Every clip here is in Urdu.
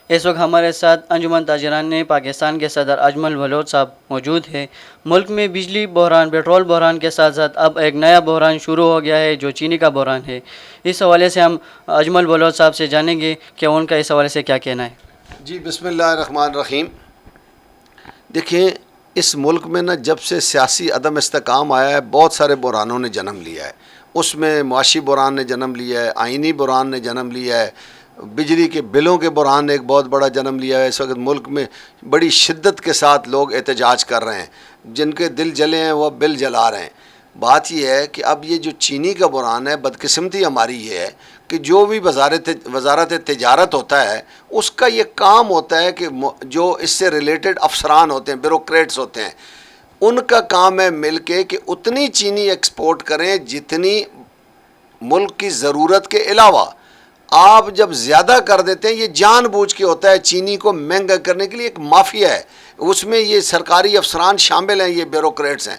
اس وقت ہمارے ساتھ انجمن تاجران پاکستان کے صدر اجمل بلوچ صاحب موجود ہیں۔ ملک میں بجلی بحران، پیٹرول بحران کے ساتھ ساتھ اب ایک نیا بحران شروع ہو گیا ہے جو چینی کا بحران ہے۔ اس حوالے سے ہم اجمل بلوچ صاحب سے جانیں گے کہ ان کا اس حوالے سے کیا کہنا ہے۔ جی بسم اللہ الرحمن الرحیم۔ دیکھیں، اس ملک میں جب سے سیاسی عدم استحکام آیا ہے، بہت سارے بحرانوں نے جنم لیا ہے۔ اس میں معاشی بحران نے جنم لیا ہے، آئینی بحران نے جنم لیا ہے، بجلی کے بلوں کے بحران نے ایک بہت بڑا جنم لیا ہے۔ اس وقت ملک میں بڑی شدت کے ساتھ لوگ احتجاج کر رہے ہیں، جن کے دل جلے ہیں وہ بل جلا رہے ہیں۔ بات یہ ہے کہ اب یہ جو چینی کا بحران ہے، بدقسمتی ہماری یہ ہے کہ جو بھی وزارت تجارت ہوتا ہے، اس کا یہ کام ہوتا ہے کہ جو اس سے ریلیٹڈ افسران ہوتے ہیں، بیوروکریٹس ہوتے ہیں، ان کا کام ہے مل کے کہ اتنی چینی ایکسپورٹ کریں جتنی ملک کی ضرورت کے علاوہ۔ آپ جب زیادہ کر دیتے ہیں، یہ جان بوجھ کے ہوتا ہے، چینی کو مہنگا کرنے کے لیے ایک مافیا ہے، اس میں یہ سرکاری افسران شامل ہیں، یہ بیوروکریٹس ہیں۔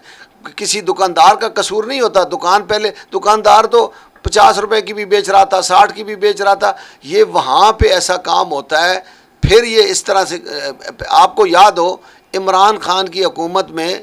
کسی دکاندار کا قصور نہیں ہوتا، دکاندار تو 50 روپے کی بھی بیچ رہا تھا، 60 کی بھی بیچ رہا تھا، یہ وہاں پہ ایسا کام ہوتا ہے۔ پھر یہ اس طرح سے، آپ کو یاد ہو عمران خان کی حکومت میں،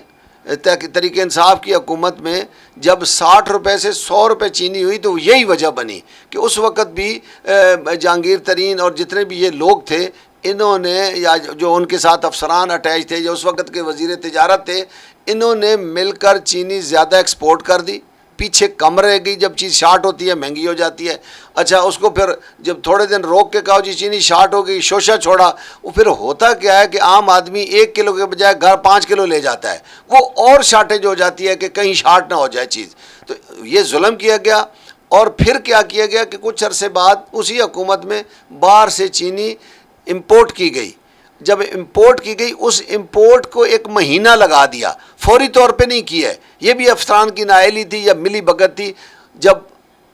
تحریک انصاف کی حکومت میں، جب 60 روپے سے 100 روپے چینی ہوئی تو یہی وجہ بنی کہ اس وقت بھی جہانگیر ترین اور جتنے بھی یہ لوگ تھے، انہوں نے، یا جو ان کے ساتھ افسران اٹیچ تھے، یا اس وقت کے وزیر تجارت تھے، انہوں نے مل کر چینی زیادہ ایکسپورٹ کر دی، پیچھے کم رہ گئی۔ جب چیز شارٹ ہوتی ہے مہنگی ہو جاتی ہے۔ اچھا، اس کو پھر جب تھوڑے دن روک کے کہا جی چینی شارٹ ہو گئی، شوشہ چھوڑا، وہ پھر ہوتا کیا ہے کہ عام آدمی 1 کلو کے بجائے گھر 5 کلو لے جاتا ہے، وہ اور شارٹیج ہو جاتی ہے کہ کہیں شارٹ نہ ہو جائے چیز۔ تو یہ ظلم کیا گیا۔ اور پھر کیا کیا گیا کہ کچھ عرصے بعد اسی حکومت میں باہر سے چینی امپورٹ کی گئی۔ جب امپورٹ کی گئی، اس امپورٹ کو 1 مہینہ لگا دیا، فوری طور پہ نہیں کیا ہے۔ یہ بھی افسران کی نااہلی تھی یا ملی بھگت تھی۔ جب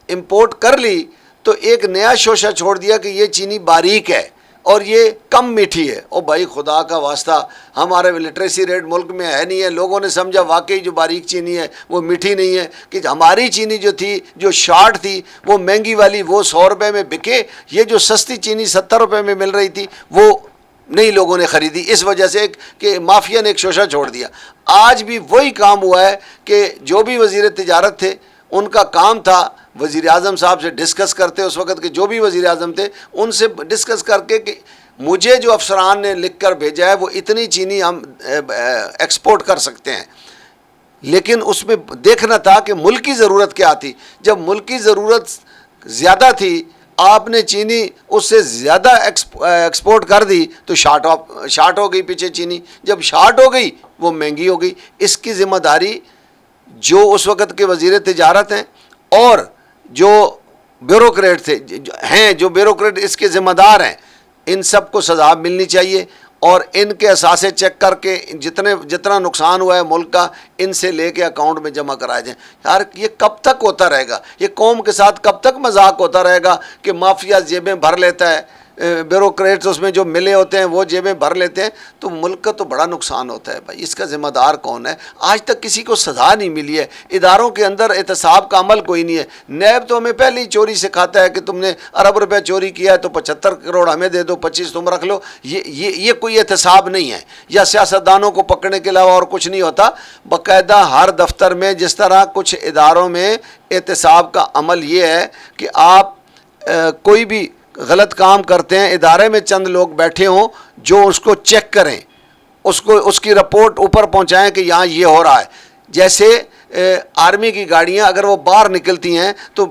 امپورٹ کر لی تو ایک نیا شوشہ چھوڑ دیا کہ یہ چینی باریک ہے اور یہ کم میٹھی ہے۔ او بھائی خدا کا واسطہ، ہمارے لٹریسی ریٹ ملک میں ہے نہیں ہے، لوگوں نے سمجھا واقعی جو باریک چینی ہے وہ میٹھی نہیں ہے، کہ ہماری چینی جو تھی، جو شارٹ تھی، وہ مہنگی والی وہ 100 روپے میں بکے، یہ جو سستی چینی 70 روپے میں مل رہی تھی وہ نہیں لوگوں نے خریدی، اس وجہ سے کہ مافیا نے ایک شوشہ چھوڑ دیا۔ آج بھی وہی کام ہوا ہے کہ جو بھی وزیر تجارت تھے، ان کا کام تھا وزیر اعظم صاحب سے ڈسکس کرتے، اس وقت کے جو بھی وزیر اعظم تھے ان سے ڈسکس کر کے کہ مجھے جو افسران نے لکھ کر بھیجا ہے وہ اتنی چینی ہم ایکسپورٹ کر سکتے ہیں، لیکن اس میں دیکھنا تھا کہ ملک کی ضرورت کیا تھی۔ جب ملک کی ضرورت زیادہ تھی، آپ نے چینی اس سے زیادہ ایکسپورٹ کر دی تو شارٹ ہو گئی پیچھے چینی۔ جب شارٹ ہو گئی وہ مہنگی ہو گئی۔ اس کی ذمہ داری جو اس وقت کے وزیر تجارت ہیں اور جو بیوروکریٹ تھے جو بیوروکریٹ اس کے ذمہ دار ہیں، ان سب کو سزا ملنی چاہیے، اور ان کے اثاثے چیک کر کے جتنا نقصان ہوا ہے ملک کا، ان سے لے کے اکاؤنٹ میں جمع کرائے جائیں۔ یار یہ کب تک ہوتا رہے گا؟ یہ قوم کے ساتھ کب تک مذاق ہوتا رہے گا کہ مافیا جیبیں بھر لیتا ہے، بیوروکریٹس اس میں جو ملے ہوتے ہیں وہ جیبیں بھر لیتے ہیں، تو ملک کا تو بڑا نقصان ہوتا ہے بھائی۔ اس کا ذمہ دار کون ہے؟ آج تک کسی کو سزا نہیں ملی ہے۔ اداروں کے اندر احتساب کا عمل کوئی نہیں ہے۔ نیب تو ہمیں پہلے ہی چوری سکھاتا ہے کہ تم نے ارب روپے چوری کیا ہے تو 75 کروڑ ہمیں دے دو، 25 تم رکھ لو۔ یہ کوئی احتساب نہیں ہے، یا سیاستدانوں کو پکڑنے کے علاوہ اور کچھ نہیں ہوتا۔ باقاعدہ ہر دفتر میں، جس طرح کچھ اداروں میں احتساب کا عمل یہ ہے کہ آپ کوئی بھی غلط کام کرتے ہیں، ادارے میں چند لوگ بیٹھے ہوں جو اس کو چیک کریں، اس کی رپورٹ اوپر پہنچائیں کہ یہاں یہ ہو رہا ہے۔ جیسے آرمی کی گاڑیاں اگر وہ باہر نکلتی ہیں تو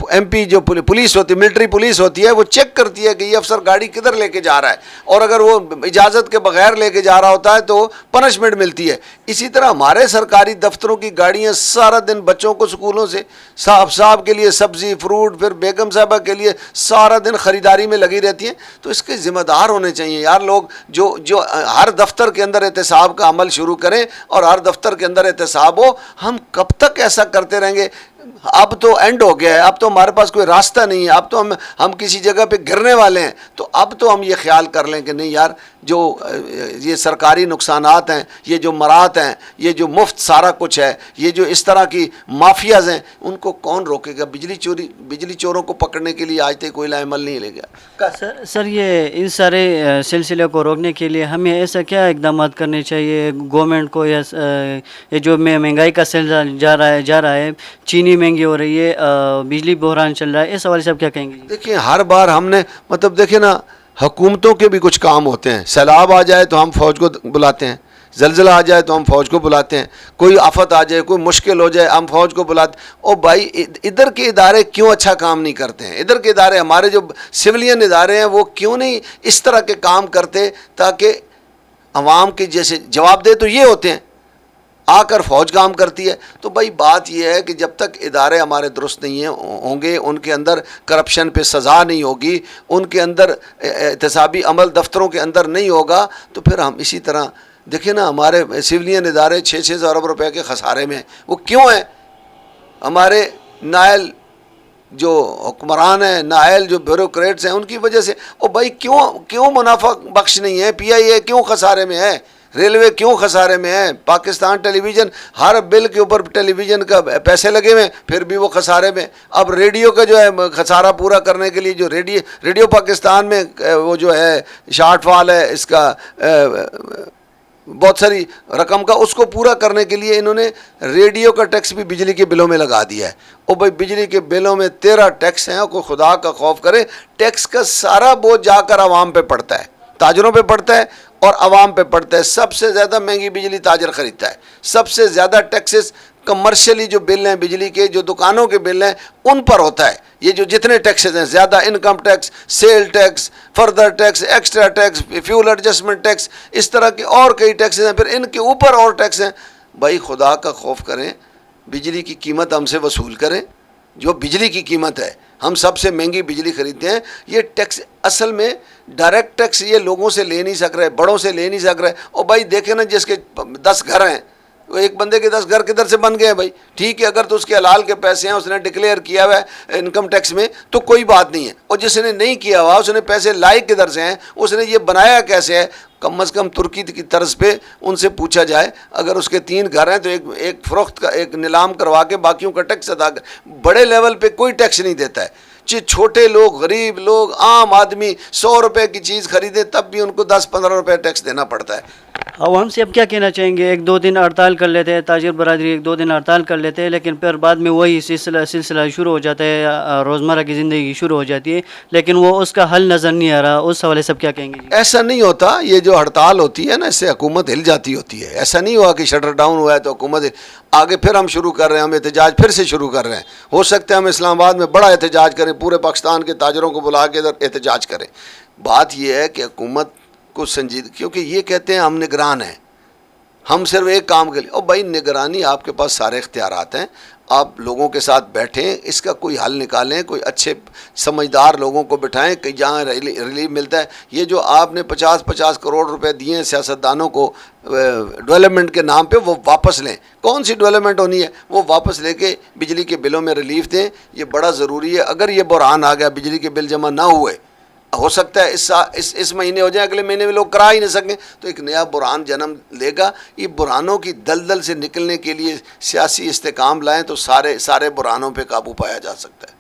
ایم پی جو پولیس ہوتی ہے، ملٹری پولیس ہوتی ہے، وہ چیک کرتی ہے کہ یہ افسر گاڑی کدھر لے کے جا رہا ہے، اور اگر وہ اجازت کے بغیر لے کے جا رہا ہوتا ہے تو پنشمنٹ ملتی ہے۔ اسی طرح ہمارے سرکاری دفتروں کی گاڑیاں سارا دن بچوں کو سکولوں سے صاحب کے لیے سبزی فروٹ، پھر بیگم صاحبہ کے لیے سارا دن خریداری میں لگی رہتی ہیں۔ تو اس کے ذمہ دار ہونے چاہیے یار لوگ، جو ہر دفتر کے اندر احتساب کا عمل شروع کریں، اور ہر دفتر کے اندر احتساب ہو۔ ہم کب تک ایسا کرتے رہیں گے؟ اب تو اینڈ ہو گیا ہے, اب تو ہمارے پاس کوئی راستہ نہیں ہے, اب تو ہم کسی جگہ پہ گرنے والے ہیں. تو اب تو ہم یہ خیال کر لیں کہ نہیں یار, جو یہ سرکاری نقصانات ہیں, یہ جو مرات ہیں, یہ جو مفت سارا کچھ ہے, یہ جو اس طرح کی مافیاز ہیں, ان کو کون روکے گا؟ بجلی چوروں کو پکڑنے کے لیے آج تک کوئی عمل نہیں لے گیا. سر یہ ان سارے سلسلے کو روکنے کے لیے ہمیں ایسا کیا اقدامات کرنے چاہیے گورنمنٹ کو, یا یہ جو مہنگائی کا سلسلہ جا رہا ہے, چینی مہنگی ہو رہی ہے, بجلی بحران چل رہا ہے, اس حوالے سے آپ کیا کہیں گے؟ دیکھیں ہر بار ہم نے مطلب دیکھیں نا, حکومتوں کے بھی کچھ کام ہوتے ہیں. سیلاب آ جائے تو ہم فوج کو بلاتے ہیں, زلزلہ آ جائے تو ہم فوج کو بلاتے ہیں, کوئی آفت آ جائے, کوئی مشکل ہو جائے, ہم فوج کو بلاتے ہیں. او بھائی ادھر کے ادارے کیوں اچھا کام نہیں کرتے ہیں؟ ادھر کے ادارے, ہمارے جو سولین ادارے ہیں, وہ کیوں نہیں اس طرح کے کام کرتے تاکہ عوام کے جیسے جواب دے تو یہ ہوتے ہیں, آ کر فوج کام کرتی ہے. تو بھائی بات یہ ہے کہ جب تک ادارے ہمارے درست نہیں ہوں گے, ان کے اندر کرپشن پہ سزا نہیں ہوگی, ان کے اندر احتسابی عمل دفتروں کے اندر نہیں ہوگا, تو پھر ہم اسی طرح دیکھیں نا, ہمارے سولین ادارے 6-6 ارب روپے کے خسارے میں ہیں. وہ کیوں ہیں؟ ہمارے نائل جو حکمران ہیں, نائل جو بیوروکریٹس ہیں, ان کی وجہ سے. او بھائی کیوں منافع بخش نہیں ہے؟ پی آئی اے کیوں خسارے میں ہے؟ ریلوے کیوں خسارے میں ہے؟ پاکستان ٹیلی ویژن, ہر بل کے اوپر ٹیلی ویژن کا پیسے لگے ہوئے ہیں, پھر بھی وہ خسارے میں. اب ریڈیو کا جو ہے خسارہ پورا کرنے کے لیے, جو ریڈیو پاکستان میں وہ جو ہے شارٹ فال ہے اس کا بہت ساری رقم کا, اس کو پورا کرنے کے لیے انہوں نے ریڈیو کا ٹیکس بھی بجلی کے بلوں میں لگا دیا ہے. او بھائی بجلی کے بلوں میں 13 ٹیکس ہیں, کوئی خدا کا خوف کرے. ٹیکس کا سارا بوجھ جا کر عوام پہ پڑتا ہے, تاجروں پہ پڑتا ہے اور عوام پہ پڑتا ہے. سب سے زیادہ مہنگی بجلی تاجر خریدتا ہے. سب سے زیادہ ٹیکسز کمرشلی جو بل ہیں بجلی کے, جو دکانوں کے بل ہیں, ان پر ہوتا ہے. یہ جو جتنے ٹیکسز ہیں, زیادہ income tax, sale tax, further tax, extra tax, fuel adjustment tax, اس طرح کے اور کئی ٹیکسز ہیں, پھر ان کے اوپر اور ٹیکس ہیں. بھائی خدا کا خوف کریں, بجلی کی قیمت ہم سے وصول کریں. جو بجلی کی قیمت ہے, ہم سب سے مہنگی بجلی خریدتے ہیں. یہ ٹیکس اصل میں ڈائریکٹ ٹیکس یہ لوگوں سے لے نہیں سک رہے, بڑوں سے لے نہیں سک رہے. اور بھائی دیکھیں نا, جس کے 10 گھر ہیں, وہ ایک بندے کے 10 گھر کدھر سے بن گئے ہیں بھائی؟ ٹھیک ہے, اگر تو اس کے حلال کے پیسے ہیں, اس نے ڈکلیئر کیا ہوا ہے انکم ٹیکس میں, تو کوئی بات نہیں ہے. اور جس نے نہیں کیا ہوا, اس نے پیسے لائے کدھر سے ہیں, اس نے یہ بنایا کیسے ہے؟ کم از کم ترکی کی طرز پہ ان سے پوچھا جائے. اگر اس کے 3 گھر ہیں تو ایک فروخت کا ایک نیلام کروا کے باقیوں کا ٹیکس ادا کر. بڑے لیول پہ کوئی ٹیکس نہیں دیتا ہے. چھوٹے لوگ, غریب لوگ, عام آدمی 100 روپے کی چیز خریدے تب بھی ان کو 10-15 روپے ٹیکس دینا پڑتا ہے. عوام سے اب کیا کہنا چاہیں گے؟ 1-2 دن ہڑتال کر لیتے ہیں, تاجر برادری 1-2 دن ہڑتال کر لیتے ہیں, لیکن پھر بعد میں وہی سلسلہ شروع ہو جاتا ہے, روزمرہ کی زندگی شروع ہو جاتی ہے, لیکن وہ اس کا حل نظر نہیں آ رہا. اس حوالے سے اب کیا کہیں گے؟ ایسا نہیں ہوتا. یہ جو ہڑتال ہوتی ہے نا, اس سے حکومت ہل جاتی ہوتی ہے. ایسا نہیں ہوا کہ شٹر ڈاؤن ہوا ہے تو حکومت آگے پھر ہم شروع کر رہے ہیں, ہم احتجاج پھر سے شروع کر رہے ہیں. ہو سکتا ہے ہم اسلام آباد میں بڑا احتجاج کریں, پورے پاکستان کے تاجروں کو بلا کے ادھر احتجاج کریں. بات یہ ہے کہ حکومت کو سنجیدہ, کیونکہ یہ کہتے ہیں ہم نگران ہیں, ہم صرف ایک کام کے لیے. اور بھائی نگرانی, آپ کے پاس سارے اختیارات ہیں, آپ لوگوں کے ساتھ بیٹھیں, اس کا کوئی حل نکالیں, کوئی اچھے سمجھدار لوگوں کو بٹھائیں کہ جہاں ریلیف ملتا ہے. یہ جو آپ نے 50-50 کروڑ روپے دیے ہیں سیاستدانوں کو ڈیولپمنٹ کے نام پہ, وہ واپس لیں. کون سی ڈیولپمنٹ ہونی ہے؟ وہ واپس لے کے بجلی کے بلوں میں ریلیف دیں. یہ بڑا ضروری ہے. اگر یہ بحران آ گیا, بجلی کے بل جمع نہ ہوئے, ہو سکتا ہے اس مہینے ہو جائے, اگلے مہینے میں لوگ کرا ہی نہیں سکیں, تو ایک نیا بحران جنم لے گا. یہ بحرانوں کی دلدل سے نکلنے کے لیے سیاسی استحکام لائیں تو سارے بحرانوں پہ قابو پایا جا سکتا ہے.